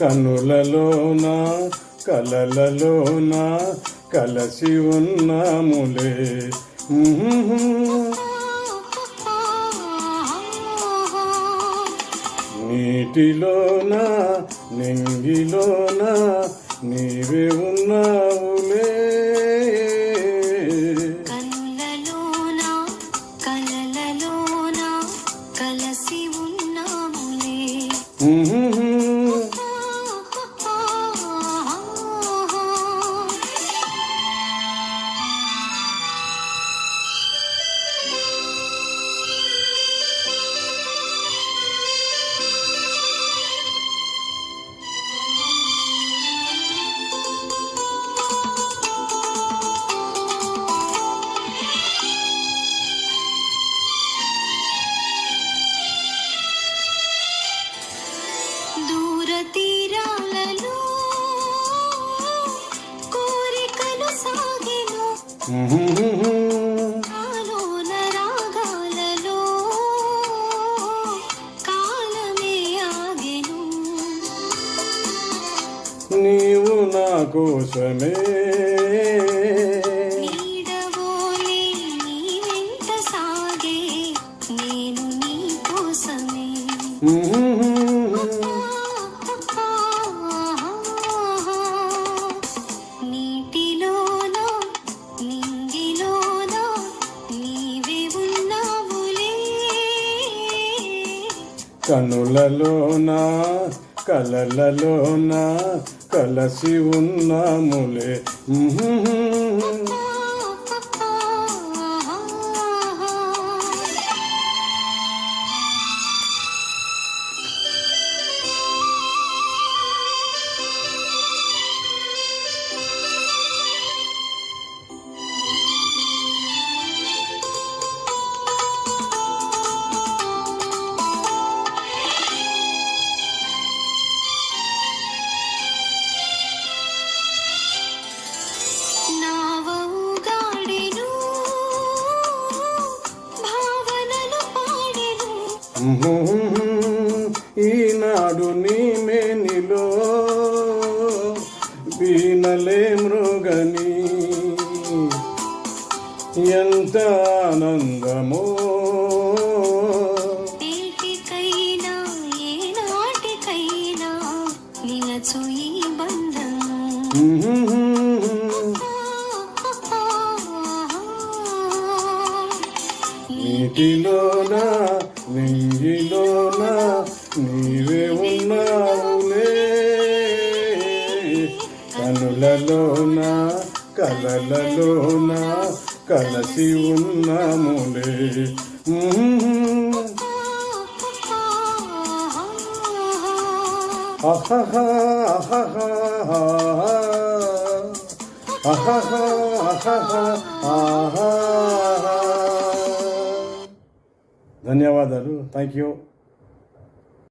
కనులలోన కలలలోన కలసి ఉన్నాములే. నీటిలోన నింగిలోన నీవే ఉన్నావులే. కనులలోన కలలలోన కలసి ఉన్నాములే. తీరాలలో కోరికలు సాగెను, ఆలోన రాగాలలో కాలమే ఆగెను. నీవు నా కోసమే నీడవోలే నీ వెంట సాగే, నేను నీ కోసమే. కనులలోన కలలలోన కలసి ఉన్నాములే. ఈనాడు నీ మేనిలో వీణలే మృగని ఎంత ఆనందమో. ఏటికైనా ఏనాటికైనా నిలచు ఈ బంధము. నీటిలోన నింగిలోన నీవే ఉన్నావులే. కనులలోన కలలలోన కలసి ఉన్నాములే. అహహా అహహా అహహా అహహా ఆహా. ధన్యవాదాలు. Thank you.